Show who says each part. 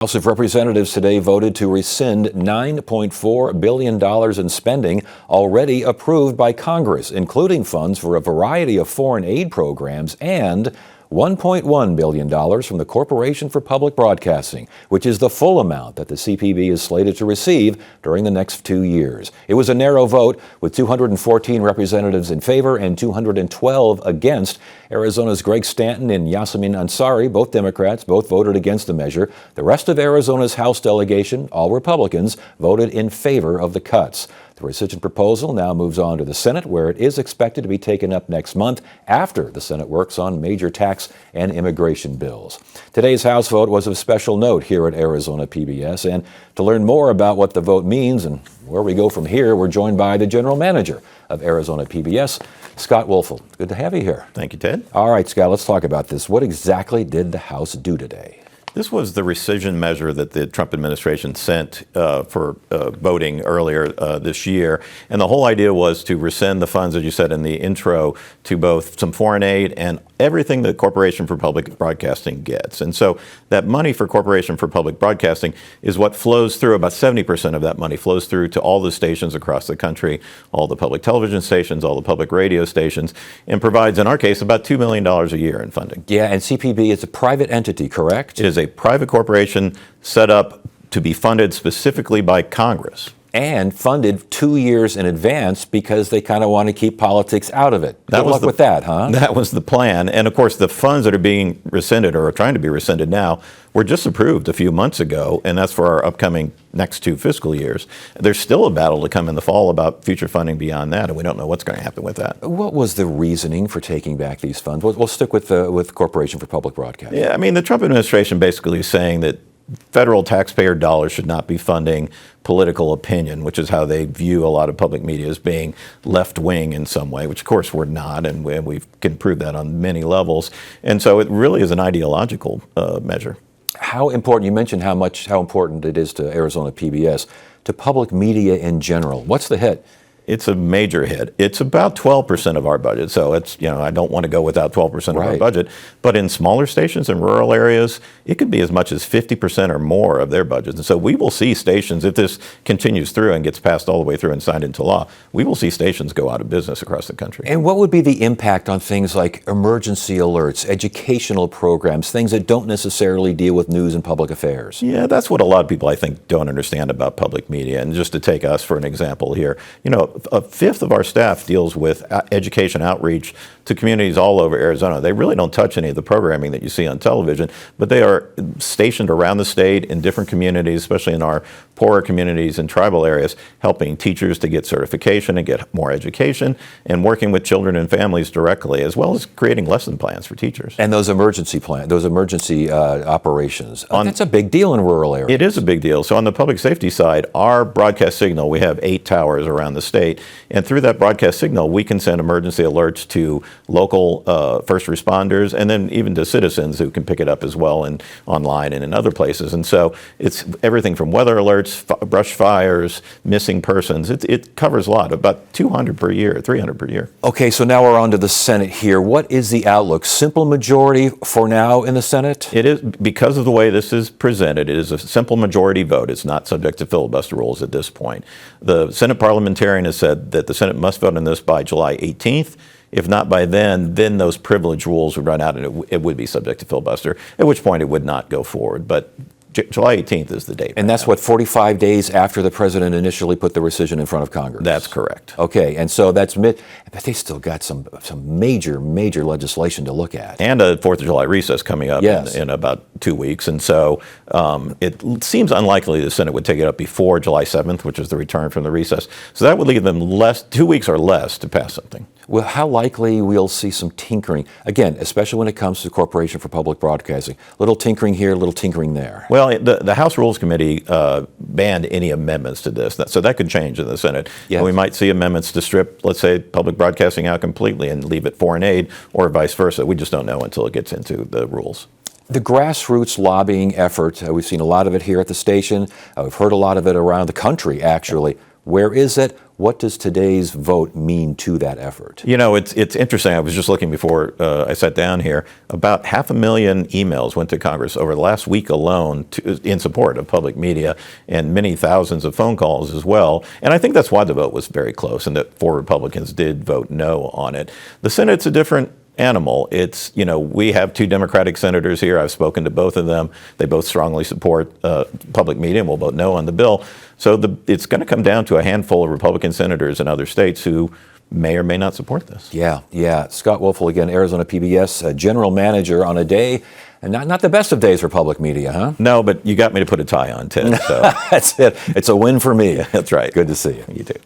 Speaker 1: House of Representatives today voted to rescind $9.4 billion in spending already approved by Congress, including funds for a variety of foreign aid programs and $1.1 billion from the Corporation for Public Broadcasting, which is the full amount that the CPB is slated to receive during the next 2 years. It was a narrow vote with 214 representatives in favor and 212 against. Arizona's Greg Stanton and Yasamin Ansari, both Democrats, both voted against the measure. The rest of Arizona's House delegation, all Republicans, voted in favor of the cuts. The rescission proposal now moves on to the Senate, where it is expected to be taken up next month after the Senate works on major tax and immigration bills. Today's House vote was of special note here at Arizona PBS, and to learn more about what the vote means and where we go from here, we're joined by the General Manager of Arizona PBS, Scott Woelfel. Good to have you here.
Speaker 2: Thank you, Ted.
Speaker 1: All right, Scott, let's talk about this. What exactly did the House do today?
Speaker 2: This was the rescission measure that the Trump administration sent for voting earlier this year. And the whole idea was to rescind the funds, as you said in the intro, to both some foreign aid and everything the Corporation for Public Broadcasting gets. And so that money for Corporation for Public Broadcasting is what flows through, about 70% of that money flows through to all the stations across the country, all the public television stations, all the public radio stations, and provides, in our case, about $2 million a year in funding.
Speaker 1: Yeah, and CPB is a private entity, correct?
Speaker 2: It is a private corporation set up to be funded specifically by Congress.
Speaker 1: And funded 2 years in advance because they kind of want to keep politics out of it. Good luck with that, huh?
Speaker 2: That was the plan. And of course, the funds that are being rescinded or are trying to be rescinded now were just approved a few months ago, and that's for our upcoming next 2 fiscal years. There's still a battle to come in the fall about future funding beyond that, and we don't know what's going to happen with that.
Speaker 1: What was the reasoning for taking back these funds? We'll stick with Corporation for Public Broadcasting.
Speaker 2: Yeah, I mean, the Trump administration basically is saying that federal taxpayer dollars should not be funding political opinion, which is how they view a lot of public media as being left-wing in some way, which of course we're not, and we can prove that on many levels. And so it really is an ideological measure.
Speaker 1: How important, you mentioned how important it is to Arizona PBS, to public media in general. What's the hit?
Speaker 2: It's a major hit. It's about 12% of our budget. So it's, I don't want to go without 12% of our budget. But in smaller stations in rural areas, it could be as much as 50% or more of their budgets. And so we will see stations, if this continues through and gets passed all the way through and signed into law, we will see stations go out of business across the country.
Speaker 1: And what would be the impact on things like emergency alerts, educational programs, things that don't necessarily deal with news and public affairs?
Speaker 2: Yeah, that's what a lot of people, I think, don't understand about public media. And just to take us for an example here, a fifth of our staff deals with education outreach to communities all over Arizona. They really don't touch any of the programming that you see on television, but they are stationed around the state in different communities, especially in our poorer communities and tribal areas, helping teachers to get certification and get more education, and working with children and families directly, as well as creating lesson plans for teachers.
Speaker 1: And those emergency operations, that's a big deal in rural areas.
Speaker 2: It is a big deal. So on the public safety side, our broadcast signal, we have 8 towers around the state, and through that broadcast signal, we can send emergency alerts to local first responders, and then even to citizens who can pick it up as well and online and in other places. And so it's everything from weather alerts, brush fires, missing persons. It covers a lot, about 200 per year, 300 per year.
Speaker 1: Okay, so now we're on to the Senate here. What is the outlook? Simple majority for now in the Senate?
Speaker 2: It is, because of the way this is presented, it is a simple majority vote. It's not subject to filibuster rules at this point. The Senate parliamentarian has said that the Senate must vote on this by July 18th. If not by then those privilege rules would run out and it would be subject to filibuster, at which point it would not go forward. But July 18th is the date.
Speaker 1: And that's what, 45 days after the president initially put the rescission in front of Congress?
Speaker 2: That's correct.
Speaker 1: Okay, and so that's but they still got some major legislation to look at.
Speaker 2: And a 4th of July recess coming up in about 2 weeks. And so it seems unlikely the Senate would take it up before July 7th, which is the return from the recess. So that would leave them 2 weeks or less to pass something.
Speaker 1: Well, how likely we'll see some tinkering, again, especially when it comes to the Corporation for Public Broadcasting? Little tinkering here, little tinkering there.
Speaker 2: Well, the House Rules Committee banned any amendments to this, so that could change in the Senate.
Speaker 1: Yes.
Speaker 2: And we might see amendments to strip, let's say, public broadcasting out completely and leave it foreign aid, or vice versa. We just don't know until it gets into the rules.
Speaker 1: The grassroots lobbying effort, we've seen a lot of it here at the station. We've heard a lot of it around the country, actually. Where is it? What does today's vote mean to that effort?
Speaker 2: You know, it's interesting. I was just looking before I sat down here. About 500,000 emails went to Congress over the last week alone in support of public media, and many thousands of phone calls as well. And I think that's why the vote was very close, and that 4 Republicans did vote no on it. The Senate's a different animal. It's, you know, we have 2 Democratic senators here. I've spoken to both of them. They both strongly support public media and will vote no on the bill. So it's going to come down to a handful of Republican senators in other states who may or may not support this.
Speaker 1: Yeah. Scott Wolfel again, Arizona PBS general manager on a day, and not the best of days for public media, huh?
Speaker 2: No, but you got me to put a tie on, Ted. So.
Speaker 1: That's it. It's a win for me.
Speaker 2: That's right.
Speaker 1: Good to see you.
Speaker 2: You too.